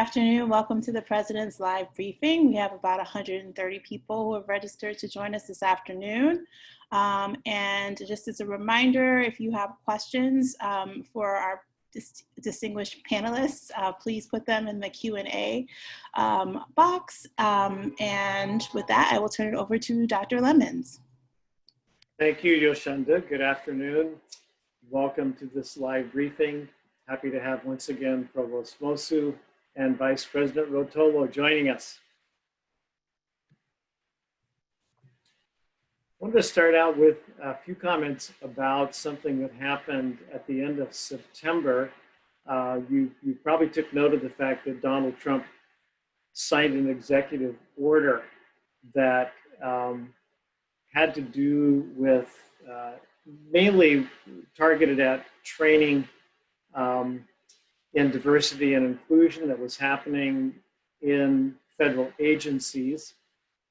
Afternoon. Welcome to the President's Live Briefing. We have about 130 people who have registered to join us this afternoon. And just as a reminder, if you have questions for our distinguished panelists, please put them in the Q&A box. And with that, I will turn it over to Dr. Lemons. Thank you, Joshunda. Good afternoon. Welcome to this live briefing. Happy to have once again Provost Nwosu and Vice President Rotolo joining us. I wanted to start out with a few comments about something that happened at the end of September. You probably took note of the fact that Donald Trump signed an executive order that had to do with mainly targeted at training in diversity and inclusion that was happening in federal agencies,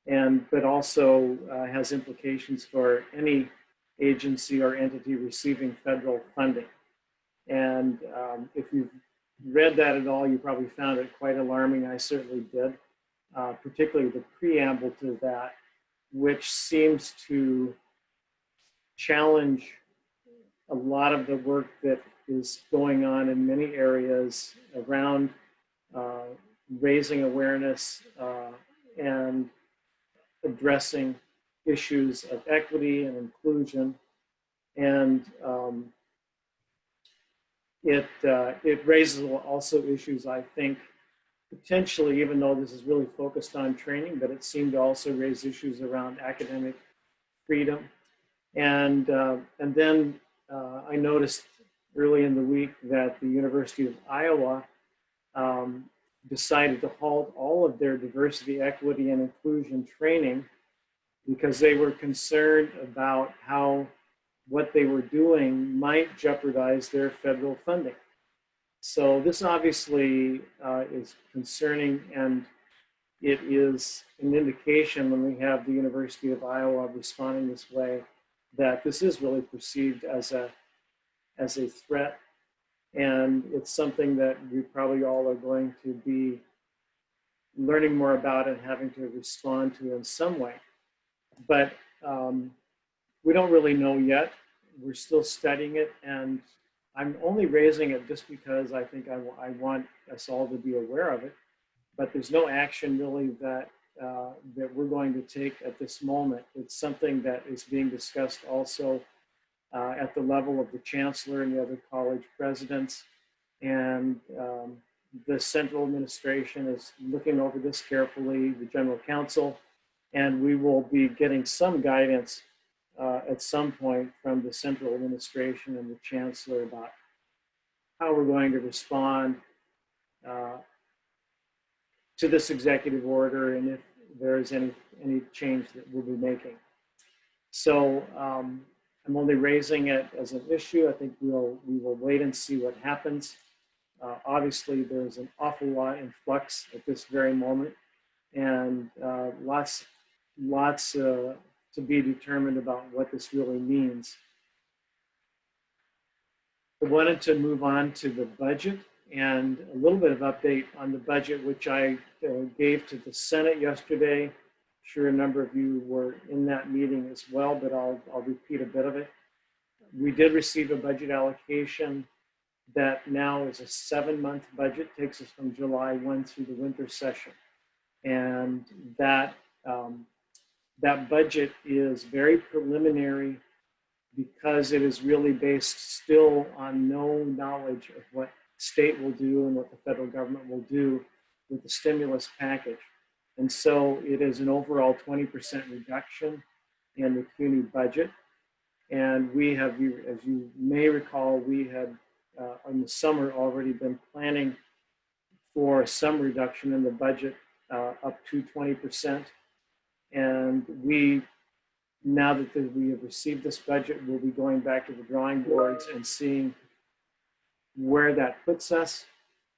but also has implications for any agency or entity receiving federal funding. And if you've read that at all, you probably found it quite alarming. I certainly did, particularly the preamble to that, which seems to challenge a lot of the work that is going on in many areas around raising awareness and addressing issues of equity and inclusion. And it raises also issues, I think, potentially, even though this is really focused on training, but it seemed to also raise issues around academic freedom. And then I noticed early in the week that the University of Iowa decided to halt all of their diversity, equity, and inclusion training because they were concerned about how what they were doing might jeopardize their federal funding. So this obviously is concerning, and it is an indication when we have the University of Iowa responding this way that this is really perceived as a threat, and it's something that we probably all are going to be learning more about and having to respond to in some way. But we don't really know yet. We're still studying it, and I'm only raising it just because I think I want us all to be aware of it. But there's no action really that we're going to take at this moment. It's something that is being discussed also at the level of the chancellor and the other college presidents. And the central administration is looking over this carefully, the general counsel, and we will be getting some guidance at some point from the central administration and the chancellor about how we're going to respond to this executive order and if there is any change that we'll be making. So I'm only raising it as an issue. I think we will wait and see what happens. Obviously, there's an awful lot in flux at this very moment, and lots to be determined about what this really means. I wanted to move on to the budget and a little bit of update on the budget, which I gave to the Senate yesterday. I'm sure a number of you were in that meeting as well, but I'll repeat a bit of it. We did receive a budget allocation that now is a 7-month budget, takes us from July 1 through the winter session. And that budget is very preliminary because it is really based still on no knowledge of what state will do and what the federal government will do with the stimulus package. And so it is an overall 20% reduction in the CUNY budget. And we have, as you may recall, we had in the summer already been planning for some reduction in the budget up to 20%. And now that we have received this budget, we'll be going back to the drawing boards and seeing where that puts us.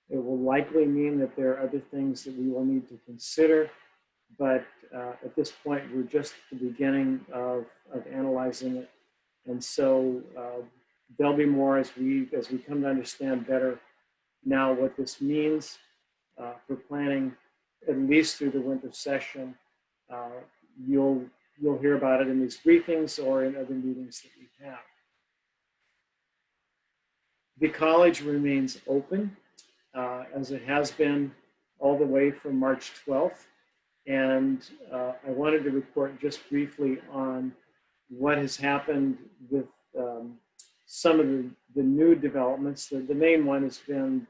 It will likely mean that there are other things that we will need to consider, but at this point, we're just at the beginning of analyzing it. And so there'll be more as we come to understand better now what this means for planning at least through the winter session. You'll hear about it in these briefings or in other meetings that we have. The college remains open as it has been all the way from March 12th. And I wanted to report just briefly on what has happened with some of the new developments. The main one has been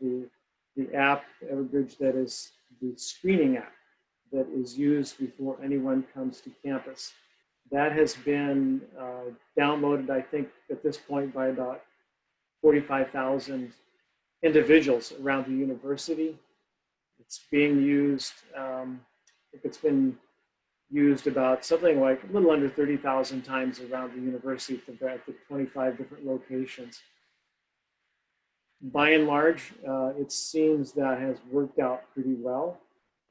the app, Everbridge, that is the screening app that is used before anyone comes to campus. That has been downloaded, I think, at this point by about 45,000 individuals around the university. It's being used, I think it's been used about something like a little under 30,000 times around the university at the 25 different locations. By and large, it seems that has worked out pretty well.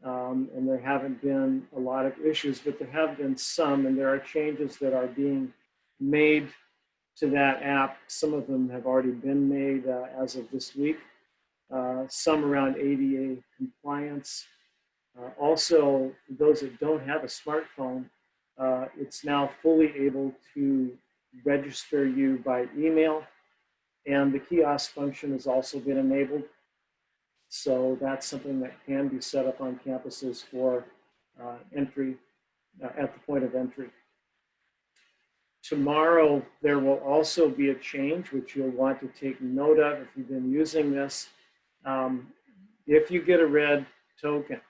And there haven't been a lot of issues, but there have been some, and there are changes that are being made to that app. Some of them have already been made as of this week. Some around ADA compliance. Also, for those that don't have a smartphone, it's now fully able to register you by email, and the kiosk function has also been enabled. So that's something that can be set up on campuses for entry at the point of entry. Tomorrow, there will also be a change, which you'll want to take note of if you've been using this. If you get a red token,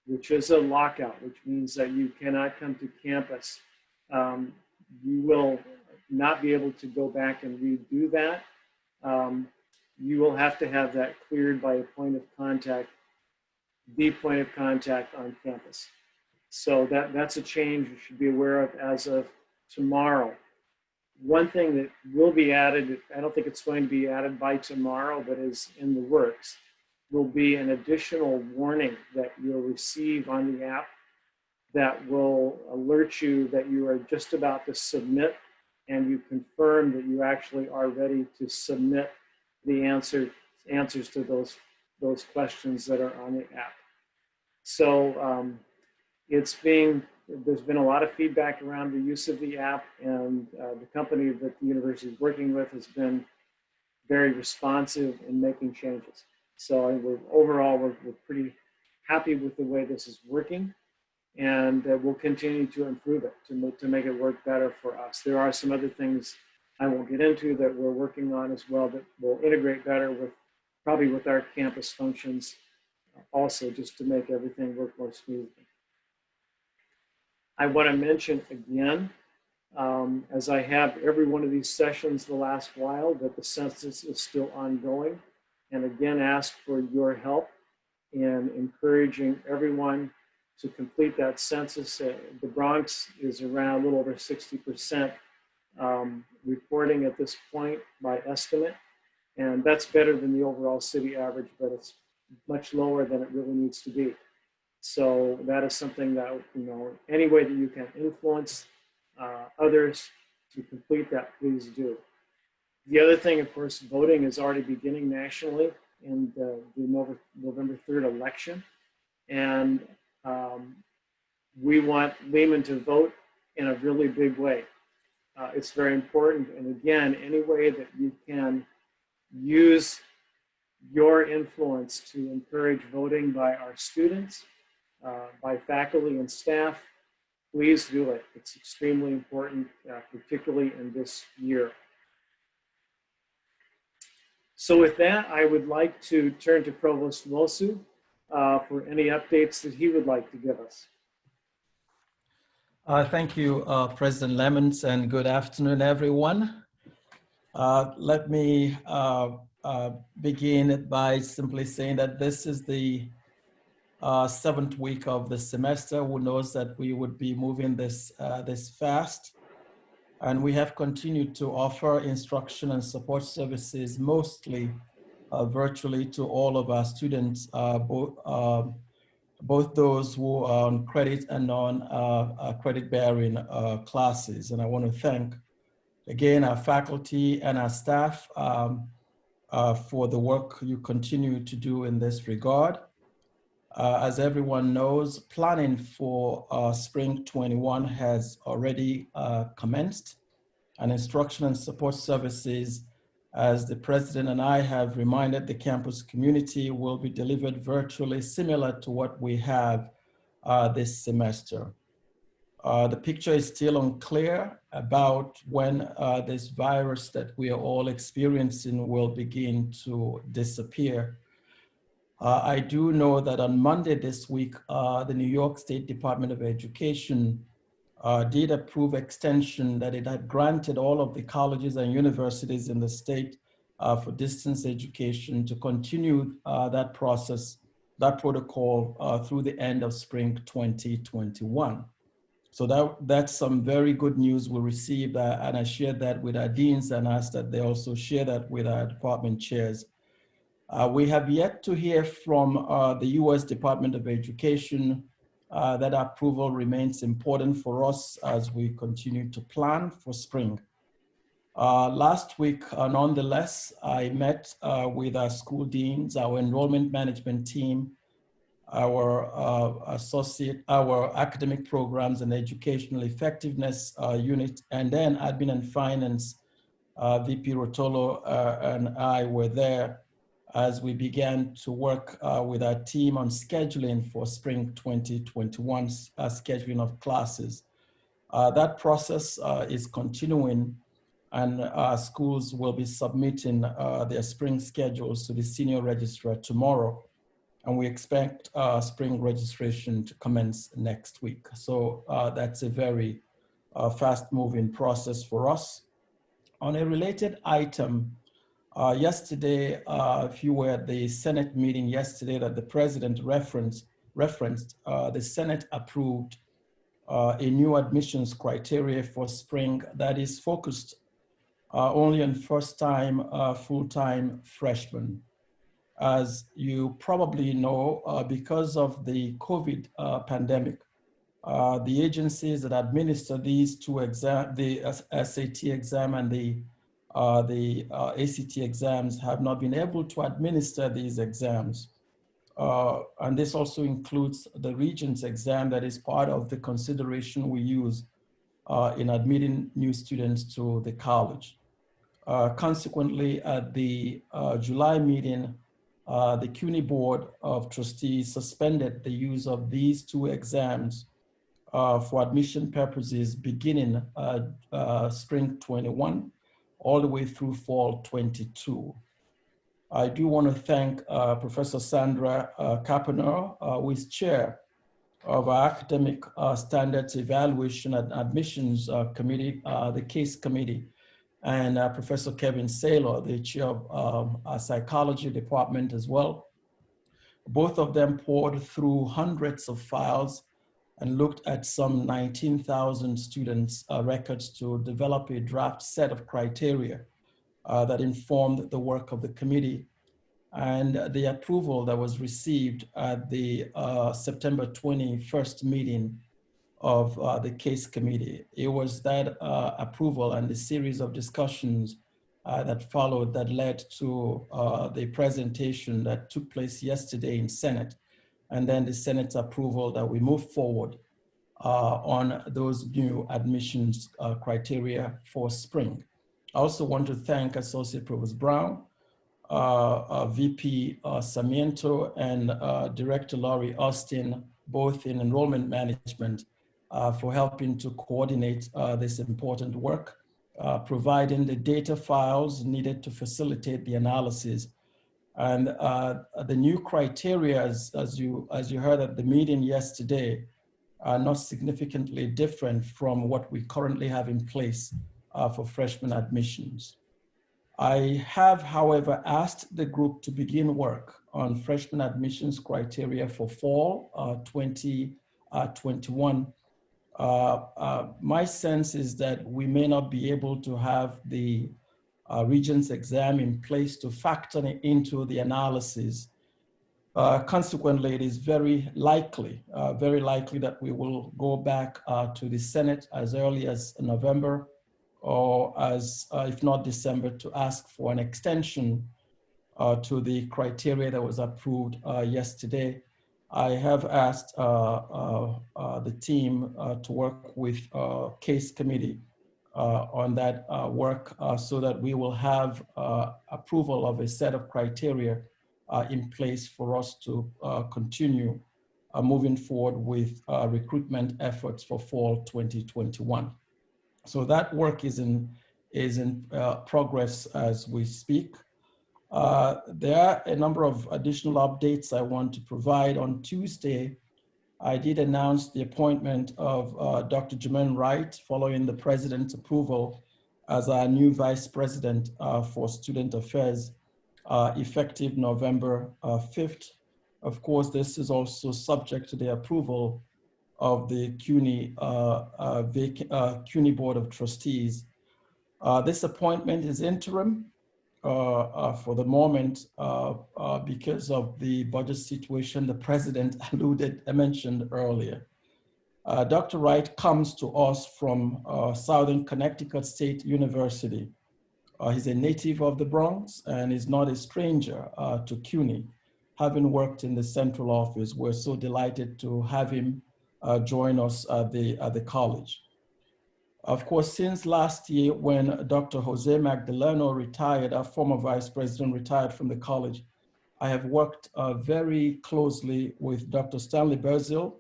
which is a lockout, which means that you cannot come to campus, you will not be able to go back and redo that. You will have to have that cleared by a point of contact, the point of contact on campus. So that's a change you should be aware of as of tomorrow. One thing that will be added, I don't think it's going to be added by tomorrow, but is in the works, will be an additional warning that you'll receive on the app that will alert you that you are just about to submit, and you confirm that you actually are ready to submit the answers to those questions that are on the app. So there's been a lot of feedback around the use of the app, and the company that the university is working with has been very responsive in making changes. So overall, we're pretty happy with the way this is working, and we'll continue to improve it to make it work better for us. There are some other things I won't get into that we're working on as well that will integrate better probably with our campus functions also, just to make everything work more smoothly. I want to mention again, as I have every one of these sessions the last while, that the census is still ongoing. And again, ask for your help in encouraging everyone to complete that census. The Bronx is around a little over 60% reporting at this point by estimate. And that's better than the overall city average, but it's much lower than it really needs to be. So that is something that, any way that you can influence others to complete that, please do. The other thing, of course, voting is already beginning nationally in the November 3rd election. And we want Lehman to vote in a really big way. It's very important. And again, any way that you can use your influence to encourage voting by our students, by faculty and staff, please do it. It's extremely important, particularly in this year. So with that, I would like to turn to Provost Nwosu for any updates that he would like to give us. Thank you, President Lemons, and good afternoon, everyone. Let me begin by simply saying that this is the 7th week of the semester. Who knows that we would be moving this fast? And we have continued to offer instruction and support services mostly virtually to all of our students, both those who are on credit and non-credit bearing classes. And I want to thank, again, our faculty and our staff for the work you continue to do in this regard. As everyone knows, planning for spring 21 has already commenced, and instruction and support services, as the president and I have reminded the campus community, will be delivered virtually, similar to what we have this semester. The picture is still unclear about when this virus that we are all experiencing will begin to disappear. I do know that on Monday this week, the New York State Department of Education did approve extension that it had granted all of the colleges and universities in the state for distance education to continue that process, that protocol through the end of spring 2021. So that's some very good news we received, and I shared that with our deans and asked that they also share that with our department chairs. We have yet to hear from the US Department of Education. That approval remains important for us as we continue to plan for spring. Last week, nonetheless, I met with our school deans, our enrollment management team, our our academic programs and educational effectiveness unit, and then admin and finance, VP Rotolo and I were there as we began to work with our team on scheduling for spring 2021 scheduling of classes. That process is continuing, and schools will be submitting their spring schedules to the senior registrar tomorrow. And we expect spring registration to commence next week. So that's a very fast-moving process for us. On a related item, yesterday, if you were at the Senate meeting yesterday that the president referenced, the Senate approved a new admissions criteria for spring that is focused only on first-time, full-time freshmen. As you probably know, because of the COVID pandemic, the agencies that administer these two exams, the SAT exam and the ACT exams, have not been able to administer these exams. And this also includes the Regents exam that is part of the consideration we use in admitting new students to the college. Consequently, at the July meeting, the CUNY Board of Trustees suspended the use of these two exams for admission purposes beginning spring 21 all the way through fall 22. I do want to thank Professor Sandra Carpenter, who is chair of our Academic Standards Evaluation and Admissions Committee, the CASE Committee, and Professor Kevin Saylor, the chair of our psychology department as well. Both of them poured through hundreds of files and looked at some 19,000 students' records to develop a draft set of criteria that informed the work of the committee. And the approval that was received at the September 21st meeting of the CASE committee. It was that approval and the series of discussions that followed that led to the presentation that took place yesterday in Senate, and then the Senate's approval that we move forward on those new admissions criteria for spring. I also want to thank Associate Provost Brown, VP Sarmiento, and Director Laurie Austin, both in enrollment management, for helping to coordinate this important work, providing the data files needed to facilitate the analysis. And the new criteria, as you heard at the meeting yesterday, are not significantly different from what we currently have in place for freshman admissions. I have, however, asked the group to begin work on freshman admissions criteria for fall 2021. My sense is that we may not be able to have the Regents exam in place to factor into the analysis. Consequently, it is very likely that we will go back to the Senate as early as November, or as, if not December, to ask for an extension to the criteria that was approved yesterday. I have asked the team to work with case committee on that work so that we will have approval of a set of criteria in place for us to continue moving forward with recruitment efforts for fall 2021. So that work is in progress as we speak. There are a number of additional updates I want to provide. On Tuesday, I did announce the appointment of Dr. Jermaine Wright following the president's approval as our new vice president for student affairs effective November 5th. Of course, this is also subject to the approval of the CUNY Board of Trustees. This appointment is interim for the moment because of the budget situation the president mentioned earlier. Dr. Wright comes to us from Southern Connecticut State University. He's a native of the Bronx and is not a stranger to CUNY. Having worked in the central office, we're so delighted to have him join us at the college. Of course, since last year when Dr. Jose Magdaleno retired, our former vice president retired from the college, I have worked very closely with Dr. Stanley Berzil,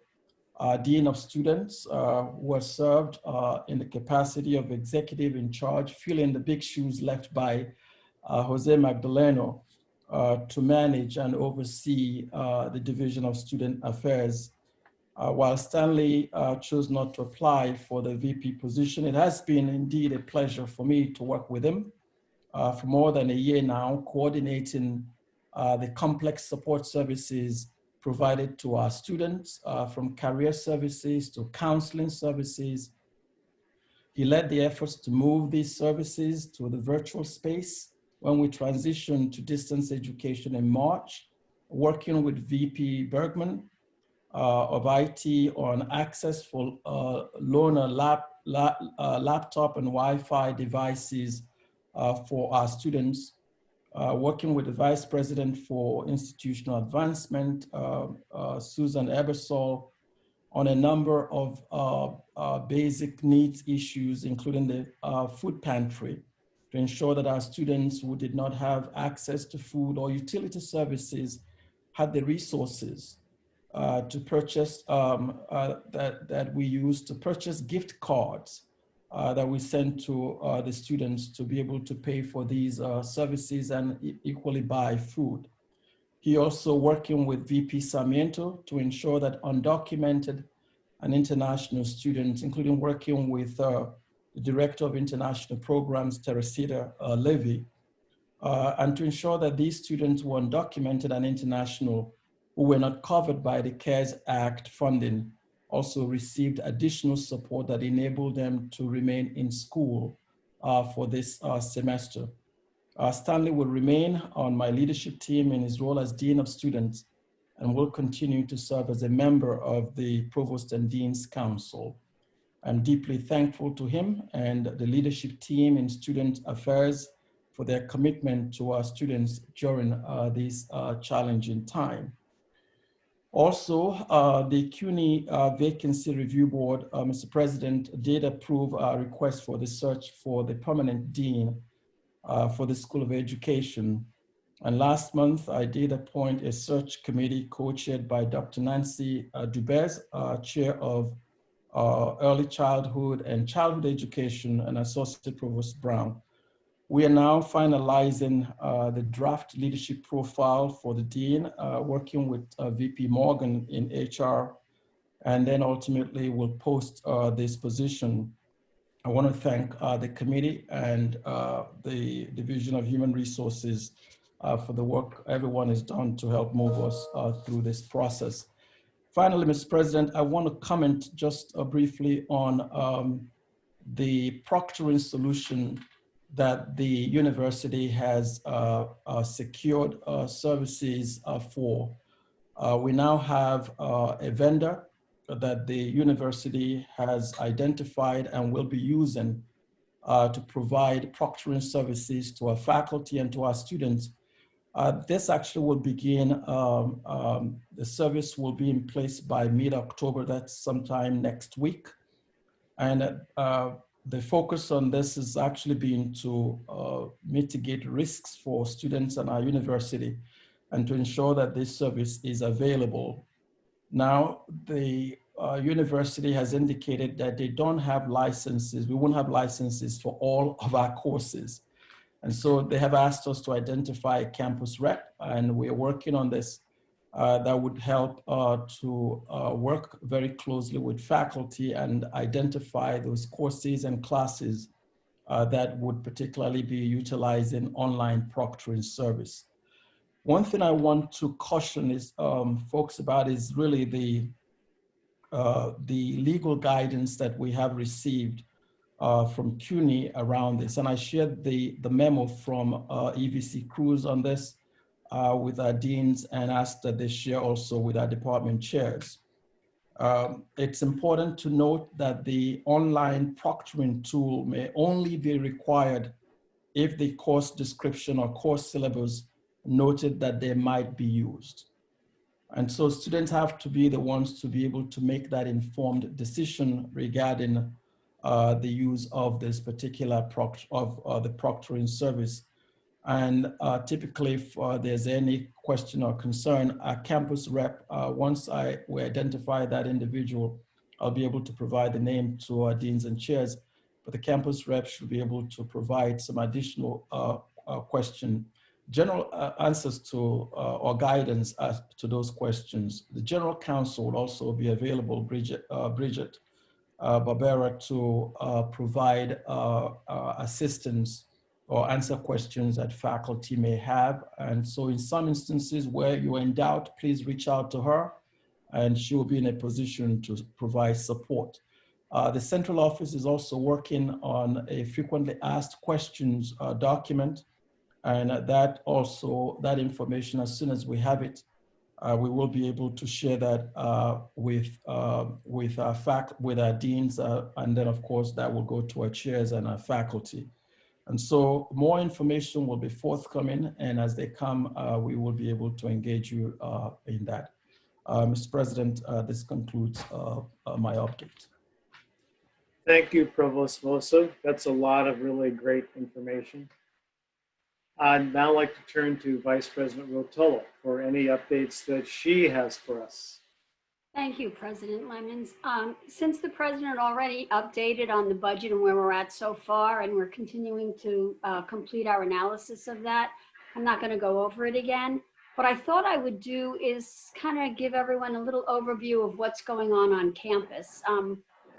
Dean of Students, who has served in the capacity of executive in charge, filling the big shoes left by Jose Magdaleno to manage and oversee the Division of Student Affairs. While Stanley chose not to apply for the VP position, it has been indeed a pleasure for me to work with him for more than a year now, coordinating the complex support services provided to our students, from career services to counseling services. He led the efforts to move these services to the virtual space when we transitioned to distance education in March, working with VP Bergman of IT on access for loaner laptop and Wi-Fi devices for our students, working with the Vice President for Institutional Advancement, Susan Ebersol, on a number of basic needs issues, including the food pantry, to ensure that our students who did not have access to food or utility services had the resources to purchase, that we use to purchase gift cards that we send to the students to be able to pay for these services and equally buy food. He also working with VP Sarmiento to ensure that undocumented and international students, including working with the Director of International Programs, Teresita Levy, and to ensure that these students who are undocumented and international who were not covered by the CARES Act funding also received additional support that enabled them to remain in school for this semester. Stanley will remain on my leadership team in his role as Dean of Students and will continue to serve as a member of the Provost and Dean's Council. I'm deeply thankful to him and the leadership team in Student Affairs for their commitment to our students during this challenging time. Also, the CUNY Vacancy Review Board, Mr. President, did approve a request for the search for the permanent dean for the School of Education. And last month, I did appoint a search committee co-chaired by Dr. Nancy Dubez, chair of Early Childhood and Childhood Education, and Associate Provost Brown. We are now finalizing the draft leadership profile for the dean, working with VP Morgan in HR, and then ultimately we'll post this position. I want to thank the committee and the Division of Human Resources for the work everyone has done to help move us through this process. Finally, Mr. President, I want to comment just briefly on the proctoring solution that the university has secured services for. We now have a vendor that the university has identified and will be using to provide proctoring services to our faculty and to our students This actually will begin, the service will be in place by mid-October, that's sometime next week. And the focus on this is actually being to mitigate risks for students in our university and to ensure that this service is available. Now, the university has indicated that they don't have licenses. We won't have licenses for all of our courses. And so they have asked us to identify a campus rep, and we're working on this. That would help to work very closely with faculty and identify those courses and classes that would particularly be utilizing online proctoring service. One thing I want to caution is folks about is really the legal guidance that we have received from CUNY around this. And I shared the memo from EVC Cruz on this with our deans and asked that they share also with our department chairs. It's important to note that the online proctoring tool may only be required if the course description or course syllabus noted that they might be used. And so students have to be the ones to be able to make that informed decision regarding the use of this particular the proctoring service. And typically, if there's any question or concern, our campus rep, once we identify that individual, I'll be able to provide the name to our deans and chairs, but the campus rep should be able to provide some additional general answers to or guidance as to those questions. The general counsel will also be available, Bridget Barbera, to provide assistance or answer questions that faculty may have. And so in some instances where you're in doubt, please reach out to her and she will be in a position to provide support. The central office is also working on a frequently asked questions document, and that information, as soon as we have it, we will be able to share that with our deans, and then of course that will go to our chairs and our faculty. And so more information will be forthcoming, and as they come, we will be able to engage you in that. Mr. President, this concludes my update. Thank you, Provost Nwosu. That's a lot of really great information. I'd now like to turn to Vice President Rotolo for any updates that she has for us. Thank you, President Lemons. Since the President already updated on the budget and where we're at so far, and we're continuing to complete our analysis of that, I'm not going to go over it again. What I thought I would do is kind of give everyone a little overview of what's going on campus.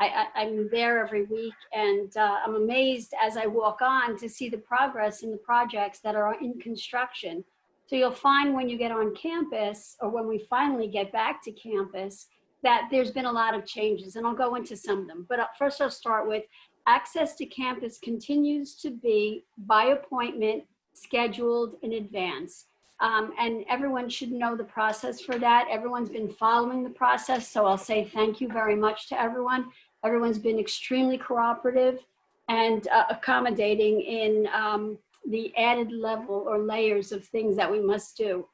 I'm there every week, and I'm amazed as I walk on to see the progress in the projects that are in construction. So you'll find when you get on campus, or when we finally get back to campus, that there's been a lot of changes, and I'll go into some of them. But first I'll start with access to campus continues to be by appointment, scheduled in advance. And everyone should know the process for that. Everyone's been following the process, so I'll say thank you very much to everyone. Everyone's been extremely cooperative and accommodating in the added level or layers of things that we must do.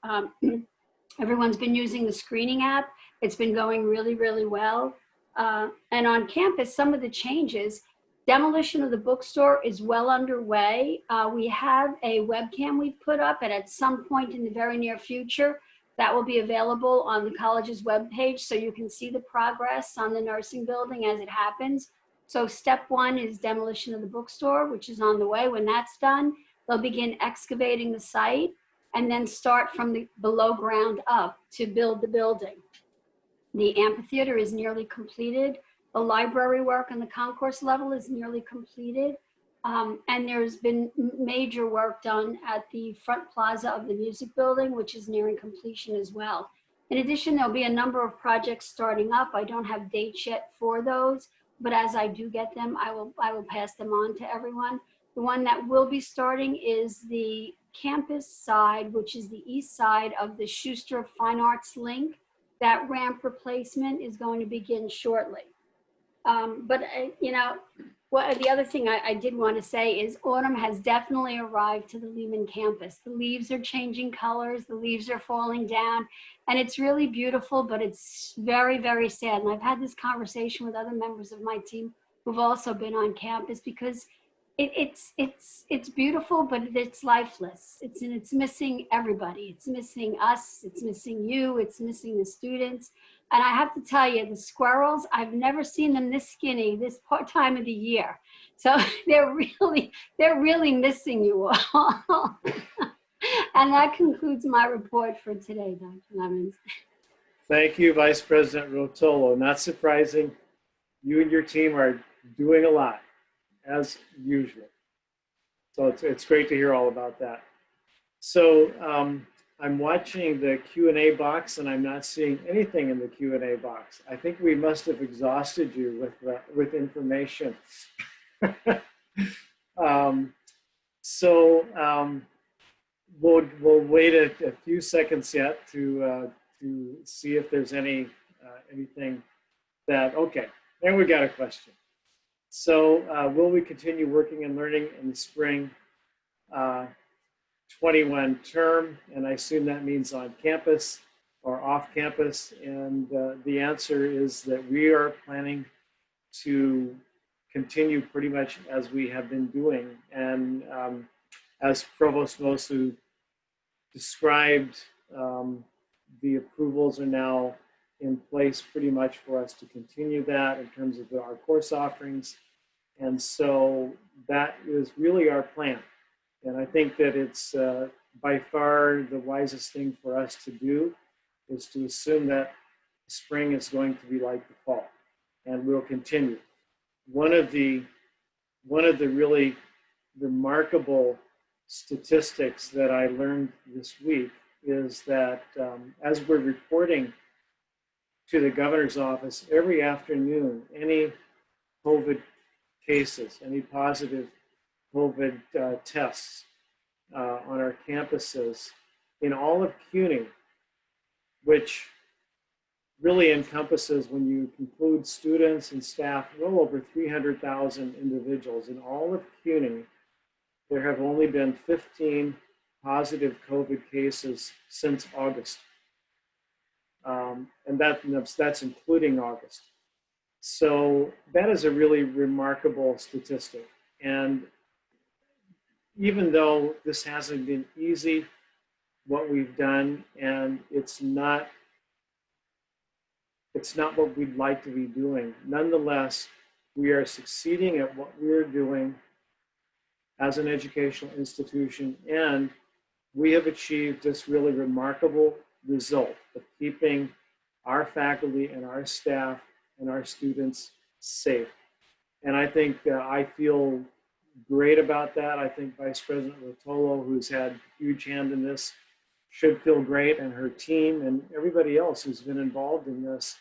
Everyone's been using the screening app. It's been going really, really well. And on campus, some of the changes, demolition of the bookstore is well underway. We have a webcam we've put up, and at some point in the very near future, that will be available on the college's webpage, so you can see the progress on the nursing building as it happens. So step one is demolition of the bookstore, which is on the way. When that's done, they'll begin excavating the site and then start from the below ground up to build the building. The amphitheater is nearly completed. The library work on the concourse level is nearly completed. And there's been major work done at the front plaza of the music building, which is nearing completion as well. In addition, there'll be a number of projects starting up. I don't have dates yet for those, but as I do get them, I will pass them on to everyone. The one that will be starting is the campus side, which is the east side of the Schuster Fine Arts link. That ramp replacement is going to begin shortly. But you know, Well, the other thing I did want to say is autumn has definitely arrived to the Lehman campus. The leaves are changing colors, the leaves are falling down, and it's really beautiful, but it's very, very sad. And I've had this conversation with other members of my team who've also been on campus because it's beautiful, but it's lifeless. It's missing everybody. It's missing us. It's missing you. It's missing the students. And I have to tell you, the squirrels, I've never seen them this skinny this time of the year. So they're really missing you all. And that concludes my report for today, Dr. Lemons. Thank you, Vice President Rotolo. Not surprising, you and your team are doing a lot, as usual. So it's great to hear all about that. So I'm watching the Q&A box and I'm not seeing anything in the Q&A box. I think we must have exhausted you with information. We'll wait a few seconds yet to see if there's anything that, okay, there we got a question. So will we continue working and learning in the spring 21 term? And I assume that means on campus or off campus. And the answer is that we are planning to continue pretty much as we have been doing. And as Provost Nwosu described, the approvals are now in place pretty much for us to continue that in terms of our course offerings. And so that is really our plan. And I think that it's by far the wisest thing for us to do is to assume that spring is going to be like the fall, and we'll continue. One of the really remarkable statistics that I learned this week is that as we're reporting to the governor's office every afternoon, any COVID cases, any positive COVID tests on our campuses in all of CUNY, which really encompasses, when you include students and staff, well over 300,000 individuals. In all of CUNY, there have only been 15 positive COVID cases since August. And that's including August. So that is a really remarkable statistic. And even though this hasn't been easy, what we've done, and it's not what we'd like to be doing, nonetheless, we are succeeding at what we're doing as an educational institution, and we have achieved this really remarkable result of keeping our faculty and our staff and our students safe. And I think I feel great about that. I think Vice President Rotolo, who's had a huge hand in this, should feel great, and her team and everybody else who's been involved in this.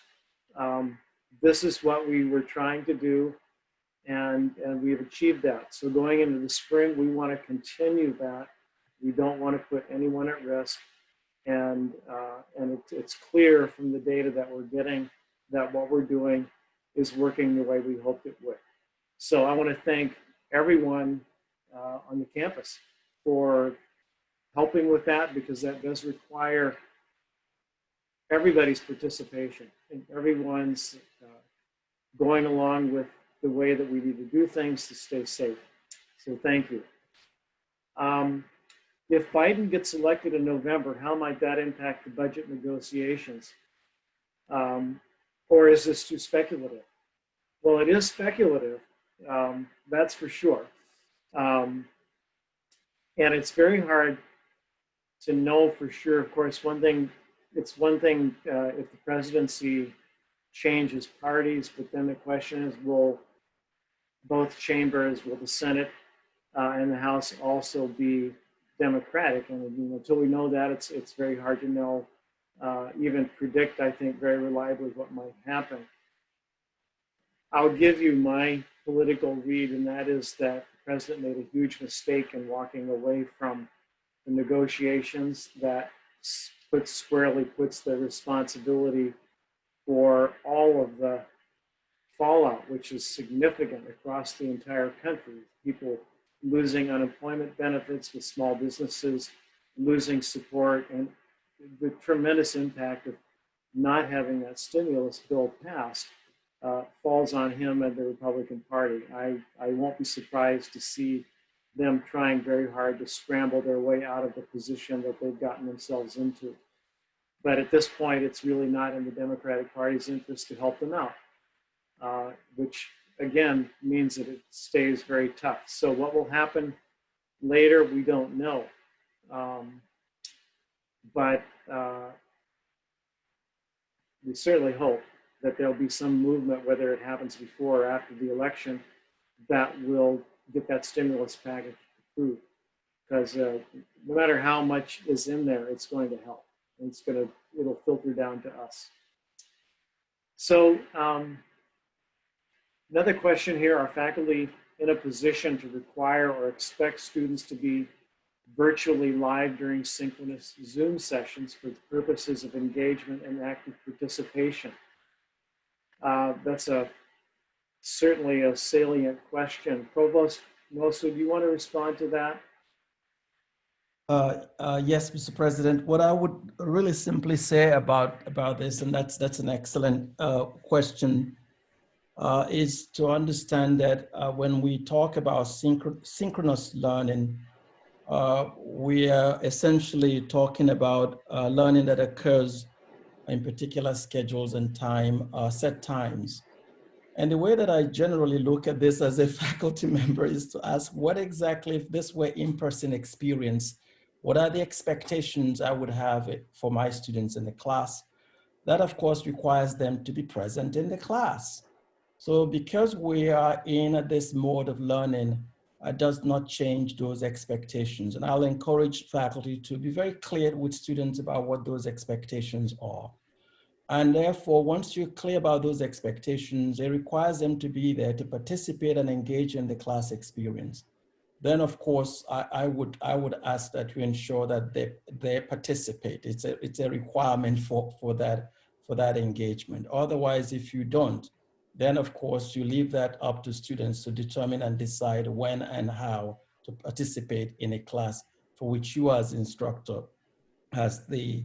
This is what we were trying to do, and we've achieved that. So going into the spring, we want to continue that. We don't want to put anyone at risk. And it's clear from the data that we're getting that what we're doing is working the way we hoped it would. So I want to thank everyone on the campus for helping with that, because that does require everybody's participation and everyone's going along with the way that we need to do things to stay safe. So thank you. If Biden gets elected in November, how might that impact the budget negotiations? Or is this too speculative? Well, it is speculative, that's for sure. And it's very hard to know for sure. Of course, it's one thing if the presidency changes parties, but then the question is, will both chambers, will the Senate and the House also be Democratic? And until we know that, it's very hard to know, even predict, I think, very reliably what might happen. I'll give you my political read, and that is that the president made a huge mistake in walking away from the negotiations. That squarely puts the responsibility for all of the fallout, which is significant across the entire country. People losing unemployment benefits with small businesses, losing support, and the tremendous impact of not having that stimulus bill passed falls on him and the Republican Party. I won't be surprised to see them trying very hard to scramble their way out of the position that they've gotten themselves into. But at this point, it's really not in the Democratic Party's interest to help them out, which again means that it stays very tough. So what will happen later, we don't know. But we certainly hope that there'll be some movement, whether it happens before or after the election, that will get that stimulus package approved. Because no matter how much is in there, it's going to help. And it'll filter down to us. So another question here, are faculty in a position to require or expect students to be virtually live during synchronous Zoom sessions for the purposes of engagement and active participation? That's certainly a salient question. Provost Nwosu, do you want to respond to that? Yes, Mr. President. What I would really simply say about this, and that's an excellent question, is to understand that when we talk about synchronous learning, we are essentially talking about learning that occurs in particular schedules and set times. And the way that I generally look at this as a faculty member is to ask, what exactly, if this were in-person experience, what are the expectations I would have for my students in the class? That, of course, requires them to be present in the class. So because we are in this mode of learning, does not change those expectations. And I'll encourage faculty to be very clear with students about what those expectations are. And therefore, once you're clear about those expectations, it requires them to be there to participate and engage in the class experience. Then, of course, I would ask that you ensure that they participate. It's a requirement for that engagement. Otherwise, if you don't, then of course you leave that up to students to determine and decide when and how to participate in a class for which you as instructor has the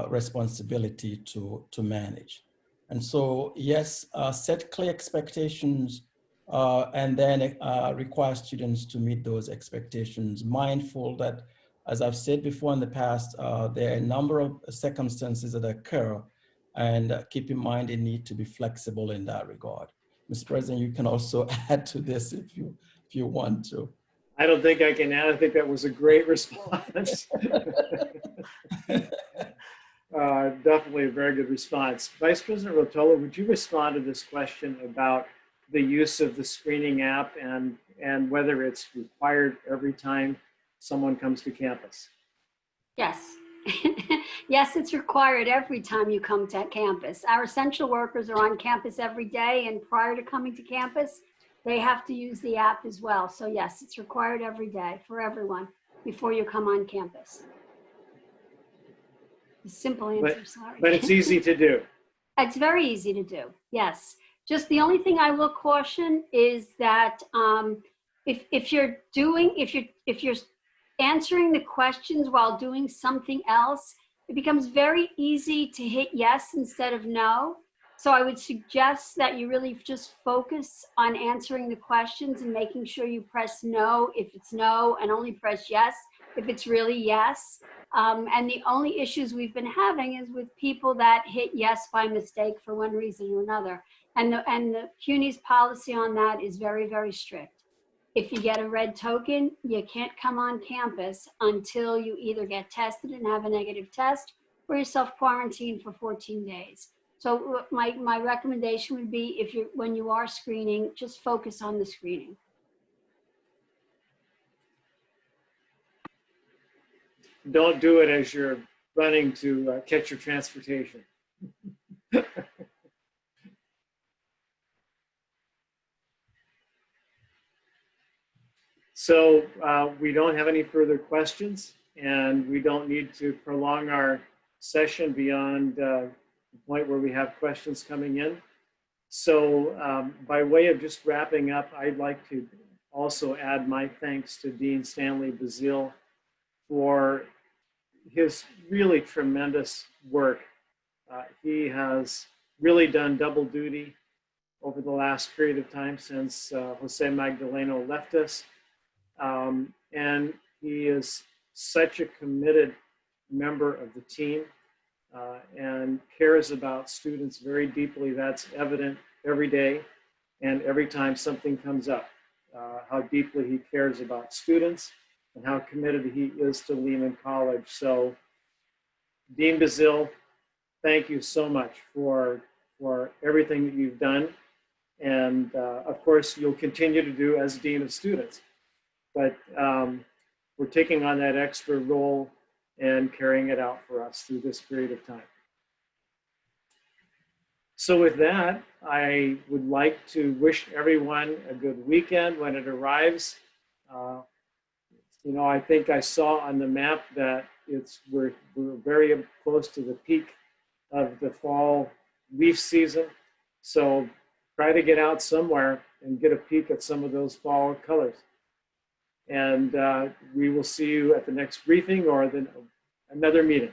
responsibility to manage. And so, yes, set clear expectations and then require students to meet those expectations, mindful that, as I've said before in the past, there are a number of circumstances that occur, and keep in mind they need to be flexible in that regard. Mr. President, you can also add to this if you want to. I don't think I can add. I think that was a great response. Definitely a very good response. Vice President Rotolo, would you respond to this question about the use of the screening app and whether it's required every time someone comes to campus? Yes. Yes, it's required every time you come to campus. Our essential workers are on campus every day, and prior to coming to campus, they have to use the app as well. So yes, it's required every day for everyone before you come on campus. The simple answer, sorry. But it's easy to do. It's very easy to do, yes. Just the only thing I will caution is that if you're answering the questions while doing something else, it becomes very easy to hit yes instead of no. So I would suggest that you really just focus on answering the questions and making sure you press no if it's no, and only press yes if it's really yes. And the only issues we've been having is with people that hit yes by mistake for one reason or another. And the CUNY's policy on that is very, very strict. If you get a red token, you can't come on campus until you either get tested and have a negative test or you're self-quarantined for 14 days. So my recommendation would be, when you are screening, just focus on the screening. Don't do it as you're running to catch your transportation. So we don't have any further questions, and we don't need to prolong our session beyond the point where we have questions coming in. So by way of just wrapping up, I'd like to also add my thanks to Dean Stanley Bazile for his really tremendous work. He has really done double duty over the last period of time since Jose Magdaleno left us. And he is such a committed member of the team and cares about students very deeply. That's evident every day and every time something comes up, how deeply he cares about students and how committed he is to Lehman College. So Dean Bazile, thank you so much for everything that you've done. And of course, you'll continue to do as Dean of Students. But we're taking on that extra role and carrying it out for us through this period of time. So with that, I would like to wish everyone a good weekend when it arrives. You know, I think I saw on the map that we're very close to the peak of the fall leaf season. So try to get out somewhere and get a peek at some of those fall colors. And we will see you at the next briefing or another meeting.